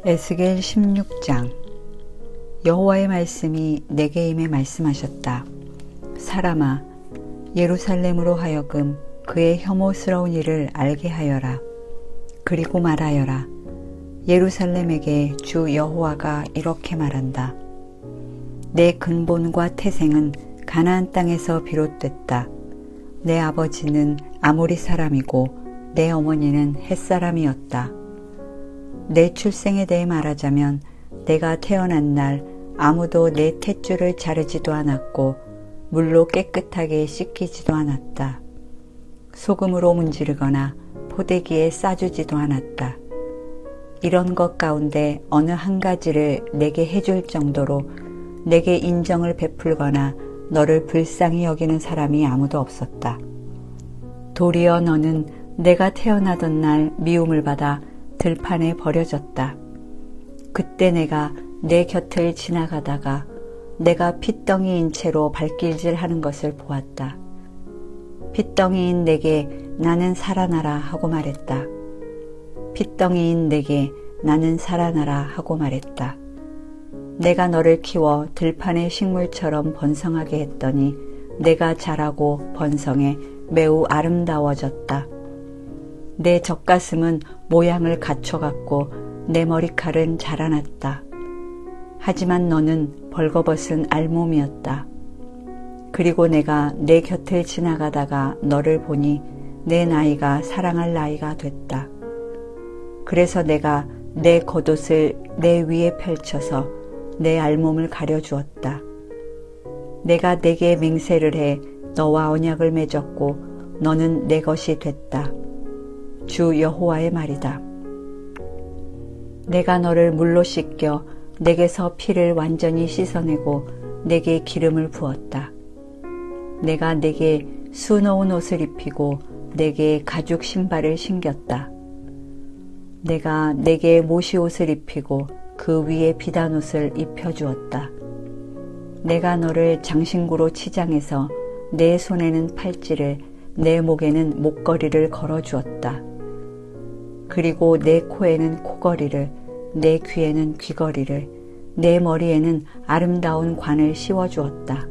에스겔 16장. 여호와의 말씀이 내게 임해 말씀하셨다. 사람아, 예루살렘으로 하여금 그의 혐오스러운 일을 알게 하여라. 그리고 말하여라. 예루살렘에게 주 여호와가 이렇게 말한다. 내 근본과 태생은 가나안 땅에서 비롯됐다. 내 아버지는 아모리 사람이고 내 어머니는 헷 사람이었다. 내 출생에 대해 말하자면 내가 태어난 날 아무도 내 탯줄을 자르지도 않았고 물로 깨끗하게 씻기지도 않았다. 소금으로 문지르거나 포대기에 싸주지도 않았다. 이런 것 가운데 어느 한 가지를 내게 해줄 정도로 내게 인정을 베풀거나 너를 불쌍히 여기는 사람이 아무도 없었다. 도리어 너는 내가 태어나던 날 미움을 받아 들판에 버려졌다. 그때 내가 내 곁을 지나가다가 내가 핏덩이인 채로 발길질 하는 것을 보았다. 핏덩이인 내게 나는 살아나라 하고 말했다. 핏덩이인 내게 나는 살아나라 하고 말했다. 내가 너를 키워 들판의 식물처럼 번성하게 했더니 내가 자라고 번성해 매우 아름다워졌다. 내 젖가슴은 모양을 갖춰갔고 내 머리칼은 자라났다. 하지만 너는 벌거벗은 알몸이었다. 그리고 내가 내 곁을 지나가다가 너를 보니 내 나이가 사랑할 나이가 됐다. 그래서 내가 내 겉옷을 내 위에 펼쳐서 내 알몸을 가려주었다. 내가 내게 맹세를 해 너와 언약을 맺었고 너는 내 것이 됐다. 주 여호와의 말이다. 내가 너를 물로 씻겨 내게서 피를 완전히 씻어내고 내게 기름을 부었다. 내가 내게 수놓은 옷을 입히고 내게 가죽 신발을 신겼다. 내가 내게 모시옷을 입히고 그 위에 비단옷을 입혀주었다. 내가 너를 장신구로 치장해서 내 손에는 팔찌를 내 목에는 목걸이를 걸어주었다. 그리고 내 코에는 코걸이를, 내 귀에는 귀걸이를, 내 머리에는 아름다운 관을 씌워주었다.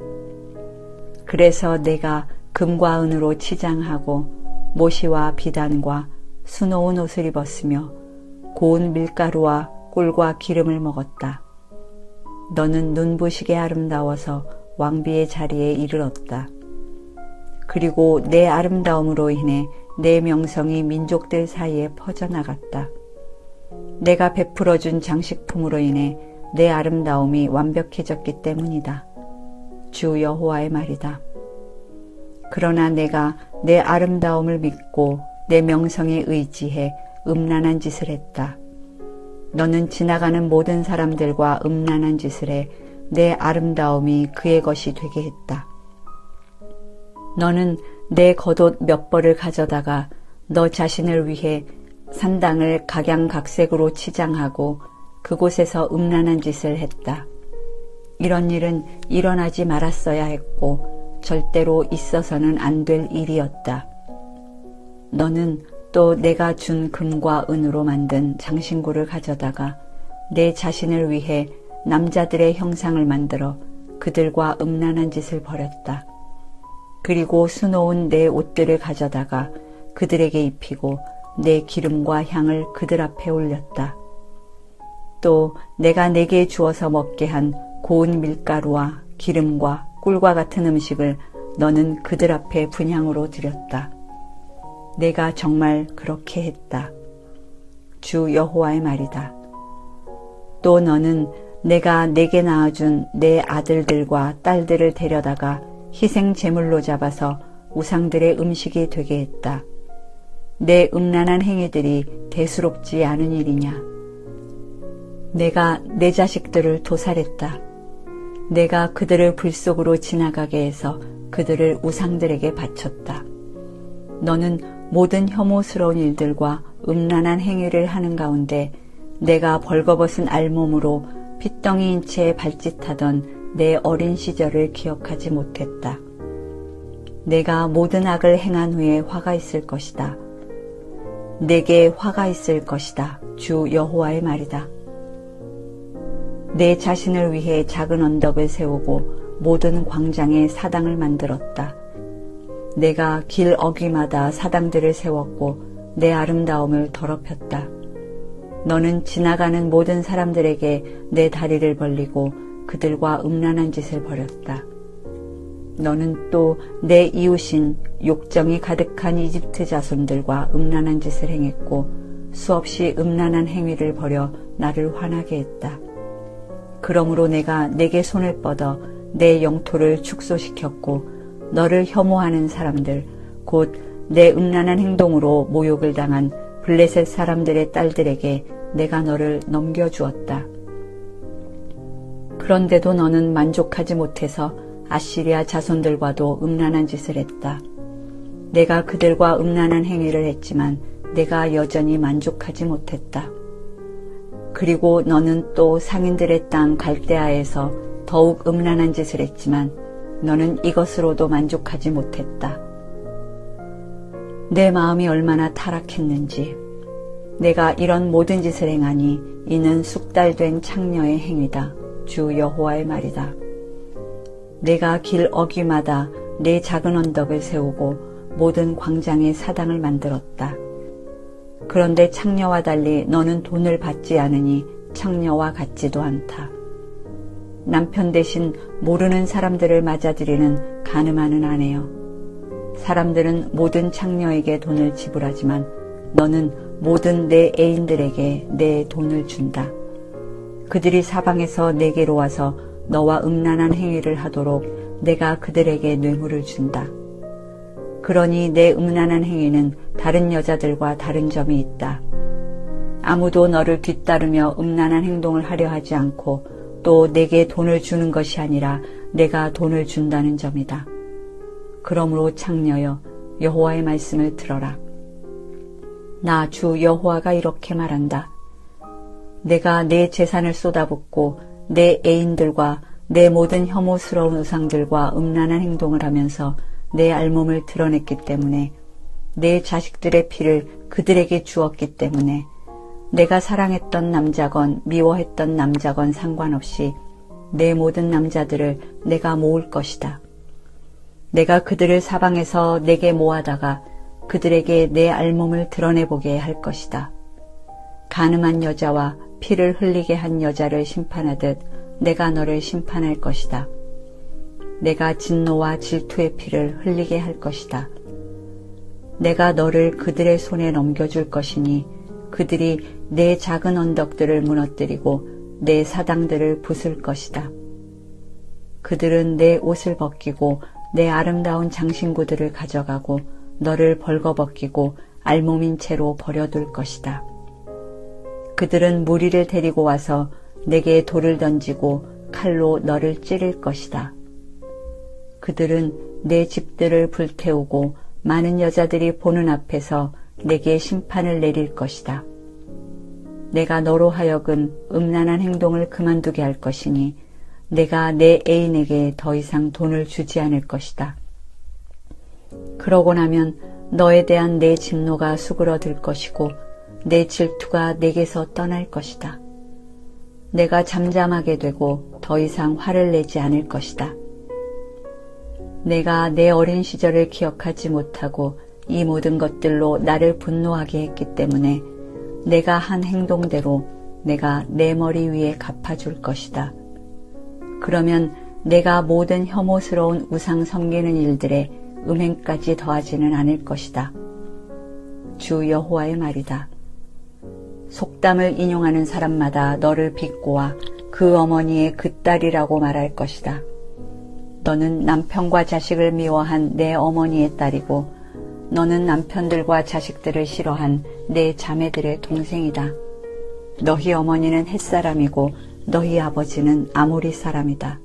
그래서 내가 금과 은으로 치장하고 모시와 비단과 수놓은 옷을 입었으며 고운 밀가루와 꿀과 기름을 먹었다. 너는 눈부시게 아름다워서 왕비의 자리에 이르렀다. 그리고 내 아름다움으로 인해 내 명성이 민족들 사이에 퍼져나갔다. 내가 베풀어준 장식품으로 인해 내 아름다움이 완벽해졌기 때문이다. 주 여호와의 말이다. 그러나 내가 내 아름다움을 믿고 내 명성에 의지해 음란한 짓을 했다. 너는 지나가는 모든 사람들과 음란한 짓을 해 내 아름다움이 그의 것이 되게 했다. 너는 내 겉옷 몇 벌을 가져다가 너 자신을 위해 산당을 각양각색으로 치장하고 그곳에서 음란한 짓을 했다. 이런 일은 일어나지 말았어야 했고 절대로 있어서는 안 될 일이었다. 너는 또 내가 준 금과 은으로 만든 장신구를 가져다가 내 자신을 위해 남자들의 형상을 만들어 그들과 음란한 짓을 벌였다. 그리고 수놓은 내 옷들을 가져다가 그들에게 입히고 내 기름과 향을 그들 앞에 올렸다. 또 내가 내게 주어서 먹게 한 고운 밀가루와 기름과 꿀과 같은 음식을 너는 그들 앞에 분향으로 드렸다. 내가 정말 그렇게 했다. 주 여호와의 말이다. 또 너는 내가 내게 낳아준 내 아들들과 딸들을 데려다가 희생 제물로 잡아서 우상들의 음식이 되게 했다. 내 음란한 행위들이 대수롭지 않은 일이냐? 내가 내 자식들을 도살했다. 내가 그들을 불 속으로 지나가게 해서 그들을 우상들에게 바쳤다. 너는 모든 혐오스러운 일들과 음란한 행위를 하는 가운데 내가 벌거벗은 알몸으로 핏덩이인 채 발짓하던 내 어린 시절을 기억하지 못했다. 내가 모든 악을 행한 후에 화가 있을 것이다. 내게 화가 있을 것이다. 주 여호와의 말이다. 내 자신을 위해 작은 언덕을 세우고 모든 광장에 사당을 만들었다. 내가 길 어귀마다 사당들을 세웠고 내 아름다움을 더럽혔다. 너는 지나가는 모든 사람들에게 내 다리를 벌리고 그들과 음란한 짓을 벌였다. 너는 또 내 이웃인 욕정이 가득한 이집트 자손들과 음란한 짓을 행했고 수없이 음란한 행위를 벌여 나를 화나게 했다. 그러므로 내가 내게 손을 뻗어 내 영토를 축소시켰고 너를 혐오하는 사람들, 곧 내 음란한 행동으로 모욕을 당한 블레셋 사람들의 딸들에게 내가 너를 넘겨주었다. 그런데도 너는 만족하지 못해서 아시리아 자손들과도 음란한 짓을 했다. 내가 그들과 음란한 행위를 했지만 내가 여전히 만족하지 못했다. 그리고 너는 또 상인들의 땅 갈대아에서 더욱 음란한 짓을 했지만 너는 이것으로도 만족하지 못했다. 내 마음이 얼마나 타락했는지. 내가 이런 모든 짓을 행하니 이는 숙달된 창녀의 행위다. 주 여호와의 말이다. 내가 길 어귀마다 내 작은 언덕을 세우고 모든 광장에 사당을 만들었다. 그런데 창녀와 달리 너는 돈을 받지 않으니 창녀와 같지도 않다. 남편 대신 모르는 사람들을 맞아들이는 가늠하는 아내여. 사람들은 모든 창녀에게 돈을 지불하지만 너는 모든 내 애인들에게 내 돈을 준다. 그들이 사방에서 내게로 와서 너와 음란한 행위를 하도록 내가 그들에게 뇌물을 준다. 그러니 내 음란한 행위는 다른 여자들과 다른 점이 있다. 아무도 너를 뒤따르며 음란한 행동을 하려 하지 않고 또 내게 돈을 주는 것이 아니라 내가 돈을 준다는 점이다. 그러므로 창녀여, 여호와의 말씀을 들어라. 나 주 여호와가 이렇게 말한다. 내가 내 재산을 쏟아붓고 내 애인들과 내 모든 혐오스러운 우상들과 음란한 행동을 하면서 내 알몸을 드러냈기 때문에 내 자식들의 피를 그들에게 주었기 때문에 내가 사랑했던 남자건 미워했던 남자건 상관없이 내 모든 남자들을 내가 모을 것이다. 내가 그들을 사방에서 내게 모아다가 그들에게 내 알몸을 드러내보게 할 것이다. 간음한 여자와 피를 흘리게 한 여자를 심판하듯 내가 너를 심판할 것이다. 내가 진노와 질투의 피를 흘리게 할 것이다. 내가 너를 그들의 손에 넘겨줄 것이니 그들이 내 작은 언덕들을 무너뜨리고 내 사당들을 부술 것이다. 그들은 내 옷을 벗기고 내 아름다운 장신구들을 가져가고 너를 벌거벗기고 알몸인 채로 버려둘 것이다. 그들은 무리를 데리고 와서 내게 돌을 던지고 칼로 너를 찌를 것이다. 그들은 내 집들을 불태우고 많은 여자들이 보는 앞에서 내게 심판을 내릴 것이다. 내가 너로 하여금 음란한 행동을 그만두게 할 것이니 내가 내 애인에게 더 이상 돈을 주지 않을 것이다. 그러고 나면 너에 대한 내 진노가 수그러들 것이고 내 질투가 내게서 떠날 것이다. 내가 잠잠하게 되고 더 이상 화를 내지 않을 것이다. 내가 내 어린 시절을 기억하지 못하고 이 모든 것들로 나를 분노하게 했기 때문에 내가 한 행동대로 내가 내 머리 위에 갚아줄 것이다. 그러면 내가 모든 혐오스러운 우상 섬기는 일들에 음행까지 더하지는 않을 것이다. 주 여호와의 말이다. 속담을 인용하는 사람마다 너를 비꼬아 그 어머니의 그 딸이라고 말할 것이다. 너는 남편과 자식을 미워한 내 어머니의 딸이고 너는 남편들과 자식들을 싫어한 내 자매들의 동생이다. 너희 어머니는 햇사람이고 너희 아버지는 아모리 사람이다.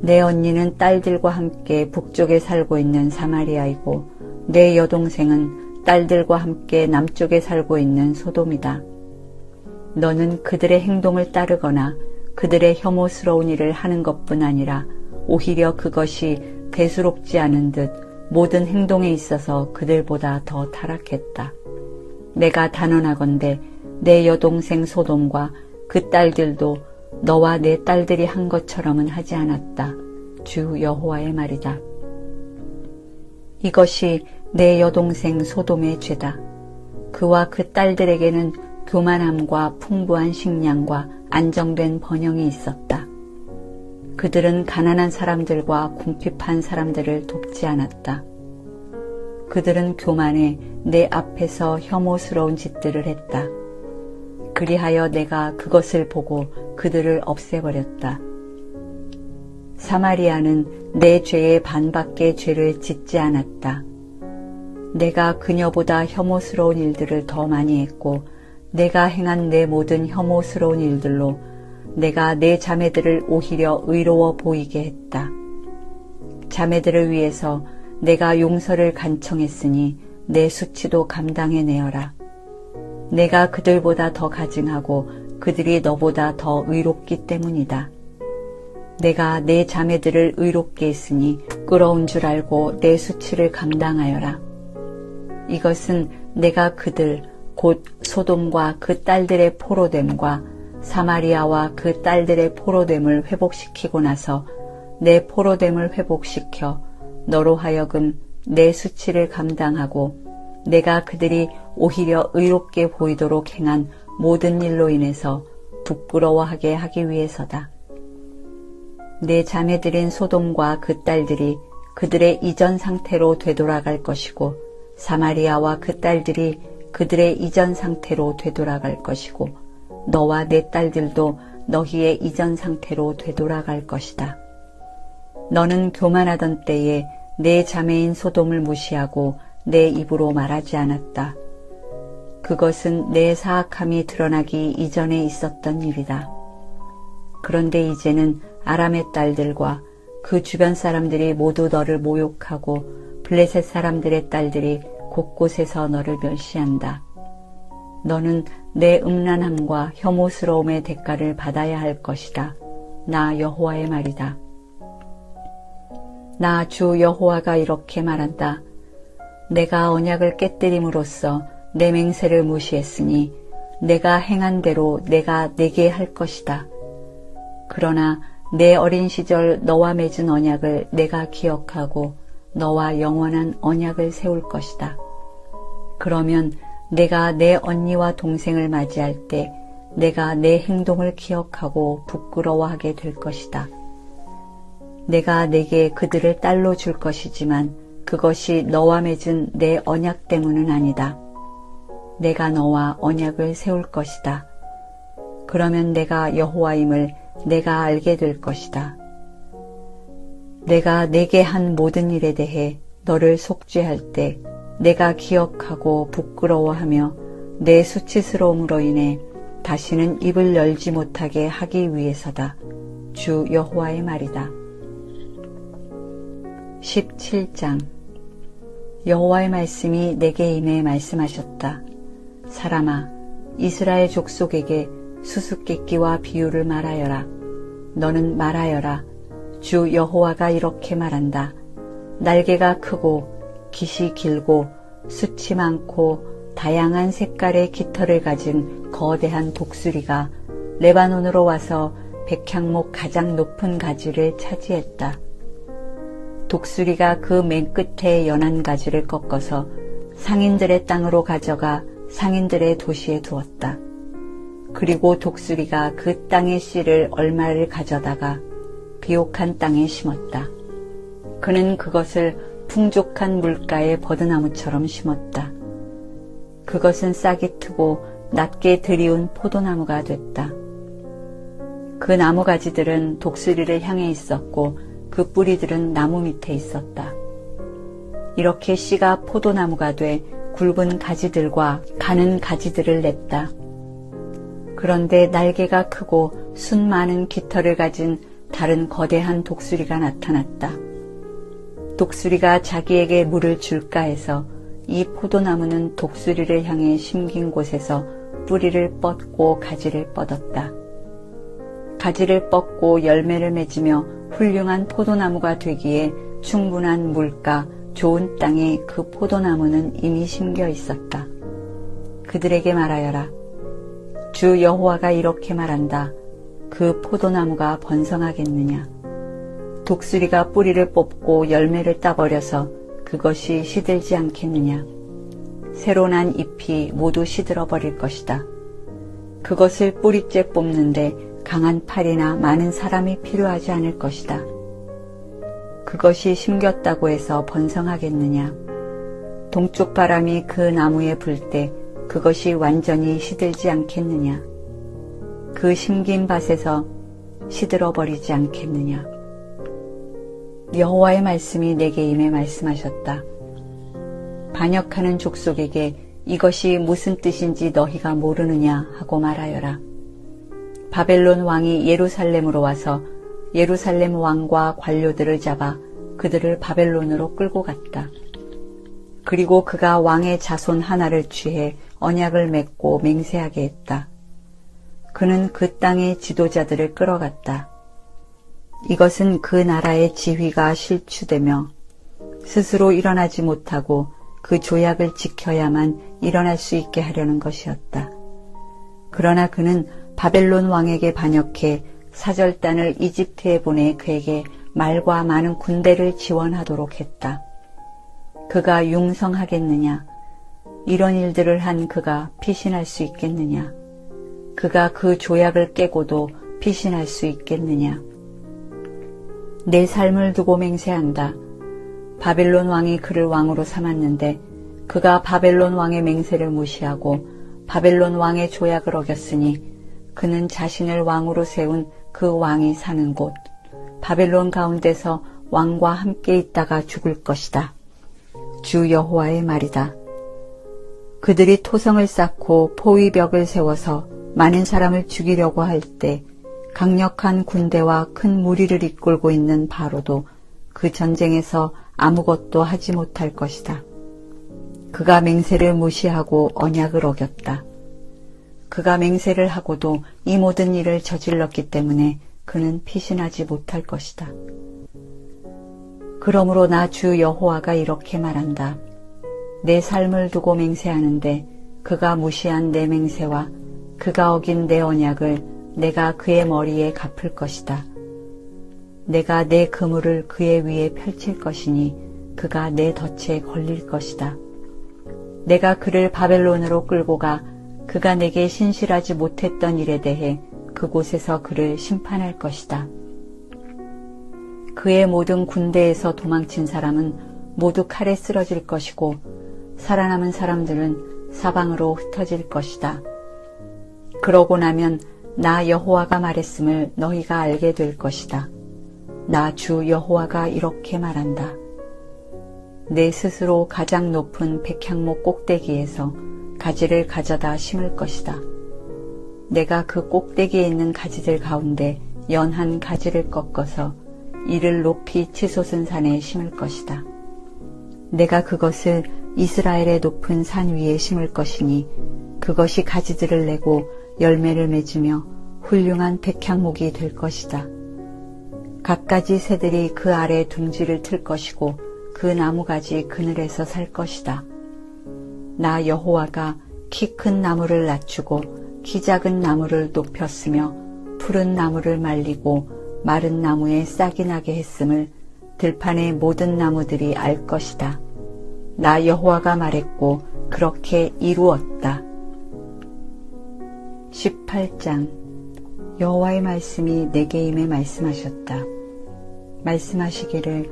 내 언니는 딸들과 함께 북쪽에 살고 있는 사마리아이고 내 여동생은 딸들과 함께 남쪽에 살고 있는 소돔이다. 너는 그들의 행동을 따르거나 그들의 혐오스러운 일을 하는 것뿐 아니라 오히려 그것이 대수롭지 않은 듯 모든 행동에 있어서 그들보다 더 타락했다. 내가 단언하건대 내 여동생 소돔과 그 딸들도 너와 내 딸들이 한 것처럼은 하지 않았다. 주 여호와의 말이다. 이것이 내 여동생 소돔의 죄다. 그와 그 딸들에게는 교만함과 풍부한 식량과 안정된 번영이 있었다. 그들은 가난한 사람들과 궁핍한 사람들을 돕지 않았다. 그들은 교만해 내 앞에서 혐오스러운 짓들을 했다. 그리하여 내가 그것을 보고 그들을 없애버렸다. 사마리아는 내 죄의 반밖의 죄를 짓지 않았다. 내가 그녀보다 혐오스러운 일들을 더 많이 했고 내가 행한 내 모든 혐오스러운 일들로 내가 내 자매들을 오히려 의로워 보이게 했다. 자매들을 위해서 내가 용서를 간청했으니 내 수치도 감당해내어라. 내가 그들보다 더 가증하고 그들이 너보다 더 의롭기 때문이다. 내가 내 자매들을 의롭게 했으니 끌어온 줄 알고 내 수치를 감당하여라. 이것은 내가 그들 곧 소돔과 그 딸들의 포로됨과 사마리아와 그 딸들의 포로됨을 회복시키고 나서 내 포로됨을 회복시켜 너로 하여금 내 수치를 감당하고 내가 그들이 오히려 의롭게 보이도록 행한 모든 일로 인해서 부끄러워하게 하기 위해서다. 내 자매들인 소돔과 그 딸들이 그들의 이전 상태로 되돌아갈 것이고 사마리아와 그 딸들이 그들의 이전 상태로 되돌아갈 것이고 너와 내 딸들도 너희의 이전 상태로 되돌아갈 것이다. 너는 교만하던 때에 내 자매인 소돔을 무시하고 내 입으로 말하지 않았다. 그것은 내 사악함이 드러나기 이전에 있었던 일이다. 그런데 이제는 아람의 딸들과 그 주변 사람들이 모두 너를 모욕하고 블레셋 사람들의 딸들이 곳곳에서 너를 멸시한다. 너는 내 음란함과 혐오스러움의 대가를 받아야 할 것이다. 나 여호와의 말이다. 나 주 여호와가 이렇게 말한다. 내가 언약을 깨뜨림으로써 내 맹세를 무시했으니 내가 행한 대로 내가 내게 할 것이다. 그러나 내 어린 시절 너와 맺은 언약을 내가 기억하고 너와 영원한 언약을 세울 것이다. 그러면 내가 내 언니와 동생을 맞이할 때 내가 내 행동을 기억하고 부끄러워하게 될 것이다. 내가 내게 그들을 딸로 줄 것이지만 그것이 너와 맺은 내 언약 때문은 아니다. 내가 너와 언약을 세울 것이다. 그러면 내가 여호와임을 내가 알게 될 것이다. 내가 내게 한 모든 일에 대해 너를 속죄할 때 내가 기억하고 부끄러워하며 내 수치스러움으로 인해 다시는 입을 열지 못하게 하기 위해서다. 주 여호와의 말이다. 17장 여호와의 말씀이 내게 임해 말씀하셨다. 사람아, 이스라엘 족속에게 수수께끼와 비유를 말하여라. 너는 말하여라. 주 여호와가 이렇게 말한다. 날개가 크고 깃이 길고 숱이 많고 다양한 색깔의 깃털을 가진 거대한 독수리가 레바논으로 와서 백향목 가장 높은 가지를 차지했다. 독수리가 그 맨 끝에 연한 가지를 꺾어서 상인들의 땅으로 가져가 상인들의 도시에 두었다. 그리고 독수리가 그 땅의 씨를 얼마를 가져다가 비옥한 땅에 심었다. 그는 그것을 풍족한 물가의 버드나무처럼 심었다. 그것은 싹이 트고 낮게 들이운 포도나무가 됐다. 그 나무 가지들은 독수리를 향해 있었고 그 뿌리들은 나무 밑에 있었다. 이렇게 씨가 포도나무가 돼 굵은 가지들과 가는 가지들을 냈다. 그런데 날개가 크고 숱 많은 깃털을 가진 다른 거대한 독수리가 나타났다. 독수리가 자기에게 물을 줄까 해서 이 포도나무는 독수리를 향해 심긴 곳에서 뿌리를 뻗고 가지를 뻗었다. 가지를 뻗고 열매를 맺으며 훌륭한 포도나무가 되기에 충분한 물가, 좋은 땅에 그 포도나무는 이미 심겨 있었다. 그들에게 말하여라. 주 여호와가 이렇게 말한다. 그 포도나무가 번성하겠느냐? 독수리가 뿌리를 뽑고 열매를 따버려서 그것이 시들지 않겠느냐? 새로 난 잎이 모두 시들어 버릴 것이다. 그것을 뿌리째 뽑는데 강한 팔이나 많은 사람이 필요하지 않을 것이다. 그것이 심겼다고 해서 번성하겠느냐? 동쪽 바람이 그 나무에 불 때 그것이 완전히 시들지 않겠느냐? 그 심긴 밭에서 시들어 버리지 않겠느냐? 여호와의 말씀이 내게 임해 말씀하셨다. 반역하는 족속에게 이것이 무슨 뜻인지 너희가 모르느냐 하고 말하여라. 바벨론 왕이 예루살렘으로 와서 예루살렘 왕과 관료들을 잡아 그들을 바벨론으로 끌고 갔다. 그리고 그가 왕의 자손 하나를 취해 언약을 맺고 맹세하게 했다. 그는 그 땅의 지도자들을 끌어갔다. 이것은 그 나라의 지휘가 실추되며 스스로 일어나지 못하고 그 조약을 지켜야만 일어날 수 있게 하려는 것이었다. 그러나 그는 바벨론 왕에게 반역해 사절단을 이집트에 보내 그에게 말과 많은 군대를 지원하도록 했다. 그가 융성하겠느냐? 이런 일들을 한 그가 피신할 수 있겠느냐? 그가 그 조약을 깨고도 피신할 수 있겠느냐? 내 삶을 두고 맹세한다. 바벨론 왕이 그를 왕으로 삼았는데 그가 바벨론 왕의 맹세를 무시하고 바벨론 왕의 조약을 어겼으니 그는 자신을 왕으로 세운 그 왕이 사는 곳 바벨론 가운데서 왕과 함께 있다가 죽을 것이다. 주 여호와의 말이다. 그들이 토성을 쌓고 포위벽을 세워서 많은 사람을 죽이려고 할 때 강력한 군대와 큰 무리를 이끌고 있는 바로도 그 전쟁에서 아무것도 하지 못할 것이다. 그가 맹세를 무시하고 언약을 어겼다. 그가 맹세를 하고도 이 모든 일을 저질렀기 때문에 그는 피신하지 못할 것이다. 그러므로 나 주 여호와가 이렇게 말한다. 내 삶을 두고 맹세하는데 그가 무시한 내 맹세와 그가 어긴 내 언약을 내가 그의 머리에 갚을 것이다. 내가 내 그물을 그의 위에 펼칠 것이니 그가 내 덫에 걸릴 것이다. 내가 그를 바벨론으로 끌고 가 그가 내게 신실하지 못했던 일에 대해 그곳에서 그를 심판할 것이다. 그의 모든 군대에서 도망친 사람은 모두 칼에 쓰러질 것이고 살아남은 사람들은 사방으로 흩어질 것이다. 그러고 나면 나 여호와가 말했음을 너희가 알게 될 것이다. 나 주 여호와가 이렇게 말한다. 내 스스로 가장 높은 백향목 꼭대기에서 가지를 가져다 심을 것이다. 내가 그 꼭대기에 있는 가지들 가운데 연한 가지를 꺾어서 이를 높이 치솟은 산에 심을 것이다. 내가 그것을 이스라엘의 높은 산 위에 심을 것이니 그것이 가지들을 내고 열매를 맺으며 훌륭한 백향목이 될 것이다. 갖가지 새들이 그 아래 둥지를 틀 것이고 그 나무가지 그늘에서 살 것이다. 나 여호와가 키 큰 나무를 낮추고 키 작은 나무를 높였으며 푸른 나무를 말리고 마른 나무에 싹이 나게 했음을 들판의 모든 나무들이 알 것이다. 나 여호와가 말했고 그렇게 이루었다. 18장 여호와의 말씀이 내게 임해 말씀하셨다. 말씀하시기를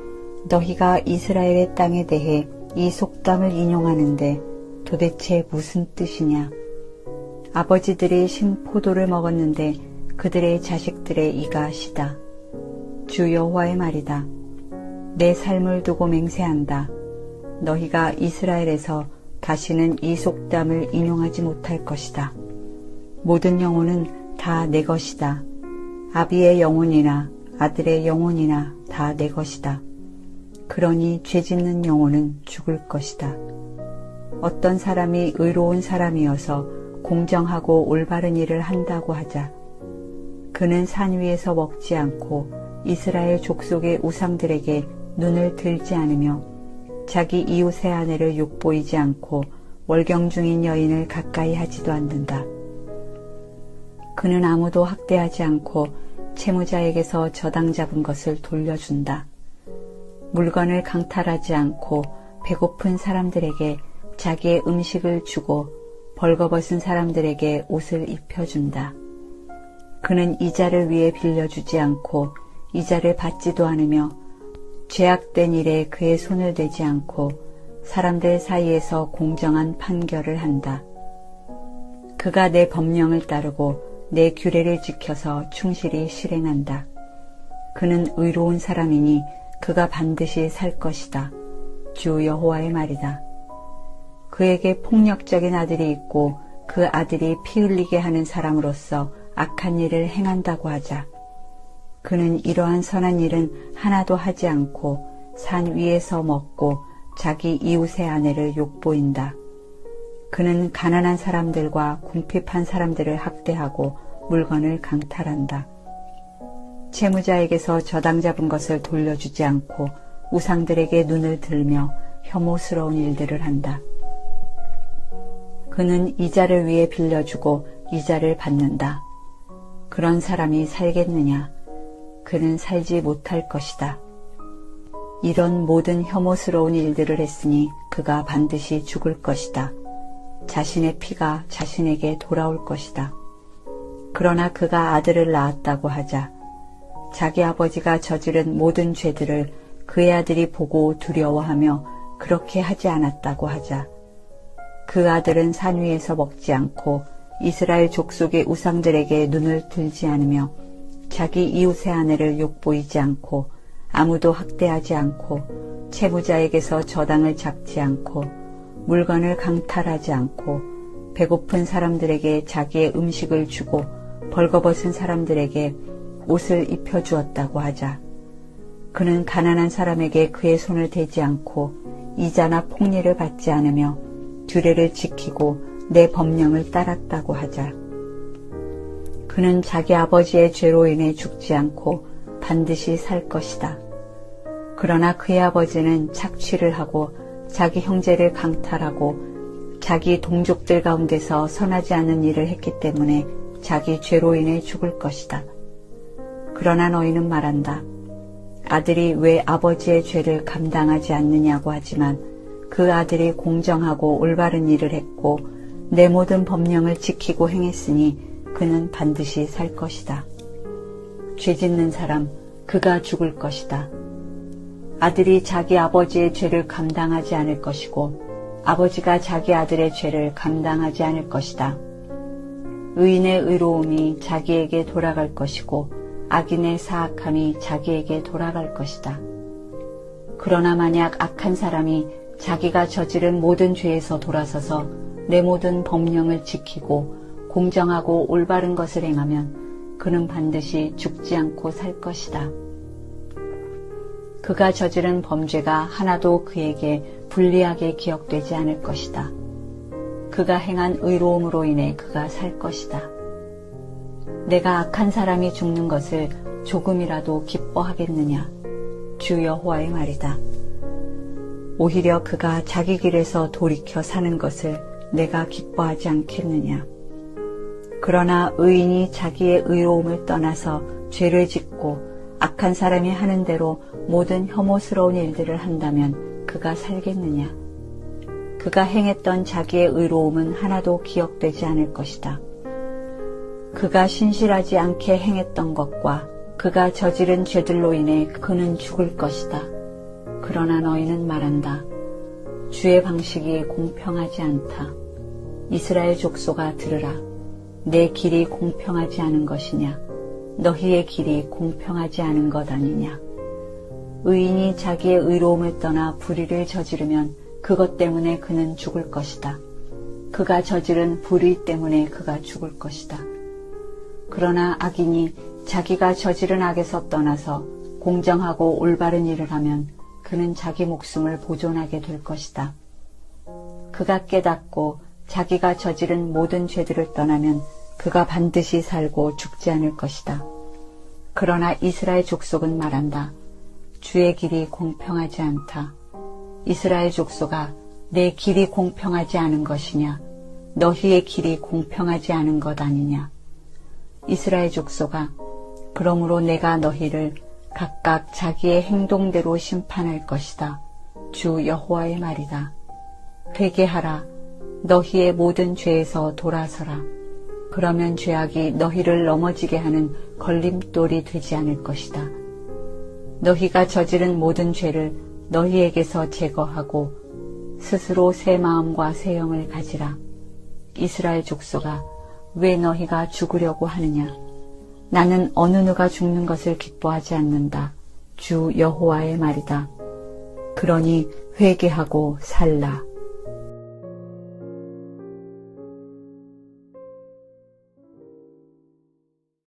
너희가 이스라엘의 땅에 대해 이 속담을 인용하는데 도대체 무슨 뜻이냐? 아버지들이 신 포도를 먹었는데 그들의 자식들의 이가 시다. 주 여호와의 말이다. 내 삶을 두고 맹세한다. 너희가 이스라엘에서 다시는 이 속담을 인용하지 못할 것이다. 모든 영혼은 다 내 것이다. 아비의 영혼이나 아들의 영혼이나 다 내 것이다. 그러니 죄짓는 영혼은 죽을 것이다. 어떤 사람이 의로운 사람이어서 공정하고 올바른 일을 한다고 하자. 그는 산 위에서 먹지 않고 이스라엘 족속의 우상들에게 눈을 들지 않으며 자기 이웃의 아내를 욕보이지 않고 월경 중인 여인을 가까이 하지도 않는다. 그는 아무도 학대하지 않고 채무자에게서 저당 잡은 것을 돌려준다. 물건을 강탈하지 않고 배고픈 사람들에게 자기의 음식을 주고 벌거벗은 사람들에게 옷을 입혀준다. 그는 이자를 위해 빌려주지 않고 이자를 받지도 않으며 죄악된 일에 그의 손을 대지 않고 사람들 사이에서 공정한 판결을 한다. 그가 내 법령을 따르고 내 규례를 지켜서 충실히 실행한다. 그는 의로운 사람이니 그가 반드시 살 것이다. 주 여호와의 말이다. 그에게 폭력적인 아들이 있고 그 아들이 피 흘리게 하는 사람으로서 악한 일을 행한다고 하자. 그는 이러한 선한 일은 하나도 하지 않고 산 위에서 먹고 자기 이웃의 아내를 욕보인다. 그는 가난한 사람들과 궁핍한 사람들을 학대하고 물건을 강탈한다. 채무자에게서 저당 잡은 것을 돌려주지 않고 우상들에게 눈을 들며 혐오스러운 일들을 한다. 그는 이자를 위해 빌려주고 이자를 받는다. 그런 사람이 살겠느냐? 그는 살지 못할 것이다. 이런 모든 혐오스러운 일들을 했으니 그가 반드시 죽을 것이다. 자신의 피가 자신에게 돌아올 것이다. 그러나 그가 아들을 낳았다고 하자. 자기 아버지가 저지른 모든 죄들을 그의 아들이 보고 두려워하며 그렇게 하지 않았다고 하자. 그 아들은 산 위에서 먹지 않고 이스라엘 족속의 우상들에게 눈을 들지 않으며 자기 이웃의 아내를 욕보이지 않고 아무도 학대하지 않고 채무자에게서 저당을 잡지 않고 물건을 강탈하지 않고 배고픈 사람들에게 자기의 음식을 주고 벌거벗은 사람들에게 옷을 입혀주었다고 하자. 그는 가난한 사람에게 그의 손을 대지 않고 이자나 폭리를 받지 않으며 규례를 지키고 내 법령을 따랐다고 하자. 그는 자기 아버지의 죄로 인해 죽지 않고 반드시 살 것이다. 그러나 그의 아버지는 착취를 하고 자기 형제를 강탈하고 자기 동족들 가운데서 선하지 않은 일을 했기 때문에 자기 죄로 인해 죽을 것이다. 그러나 너희는 말한다. 아들이 왜 아버지의 죄를 감당하지 않느냐고 하지만 그 아들이 공정하고 올바른 일을 했고 내 모든 법령을 지키고 행했으니 그는 반드시 살 것이다. 죄 짓는 사람, 그가 죽을 것이다. 아들이 자기 아버지의 죄를 감당하지 않을 것이고 아버지가 자기 아들의 죄를 감당하지 않을 것이다. 의인의 의로움이 자기에게 돌아갈 것이고 악인의 사악함이 자기에게 돌아갈 것이다. 그러나 만약 악한 사람이 자기가 저지른 모든 죄에서 돌아서서 내 모든 법령을 지키고 공정하고 올바른 것을 행하면 그는 반드시 죽지 않고 살 것이다. 그가 저지른 범죄가 하나도 그에게 불리하게 기억되지 않을 것이다. 그가 행한 의로움으로 인해 그가 살 것이다. 내가 악한 사람이 죽는 것을 조금이라도 기뻐하겠느냐? 주 여호와의 말이다. 오히려 그가 자기 길에서 돌이켜 사는 것을 내가 기뻐하지 않겠느냐? 그러나 의인이 자기의 의로움을 떠나서 죄를 짓고 악한 사람이 하는 대로 모든 혐오스러운 일들을 한다면 그가 살겠느냐? 그가 행했던 자기의 의로움은 하나도 기억되지 않을 것이다. 그가 신실하지 않게 행했던 것과 그가 저지른 죄들로 인해 그는 죽을 것이다. 그러나 너희는 말한다. 주의 방식이 공평하지 않다. 이스라엘 족속아 들으라. 내 길이 공평하지 않은 것이냐? 너희의 길이 공평하지 않은 것 아니냐? 의인이 자기의 의로움을 떠나 불의를 저지르면 그것 때문에 그는 죽을 것이다. 그가 저지른 불의 때문에 그가 죽을 것이다. 그러나 악인이 자기가 저지른 악에서 떠나서 공정하고 올바른 일을 하면 그는 자기 목숨을 보존하게 될 것이다. 그가 깨닫고 자기가 저지른 모든 죄들을 떠나면 그가 반드시 살고 죽지 않을 것이다. 그러나 이스라엘 족속은 말한다. 주의 길이 공평하지 않다. 이스라엘 족속아, 내 길이 공평하지 않은 것이냐? 너희의 길이 공평하지 않은 것 아니냐? 이스라엘 족속아, 그러므로 내가 너희를 각각 자기의 행동대로 심판할 것이다. 주 여호와의 말이다. 회개하라. 너희의 모든 죄에서 돌아서라. 그러면 죄악이 너희를 넘어지게 하는 걸림돌이 되지 않을 것이다. 너희가 저지른 모든 죄를 너희에게서 제거하고 스스로 새 마음과 새 영을 가지라. 이스라엘 족속아, 왜 너희가 죽으려고 하느냐? 나는 어느 누가 죽는 것을 기뻐하지 않는다. 주 여호와의 말이다. 그러니 회개하고 살라.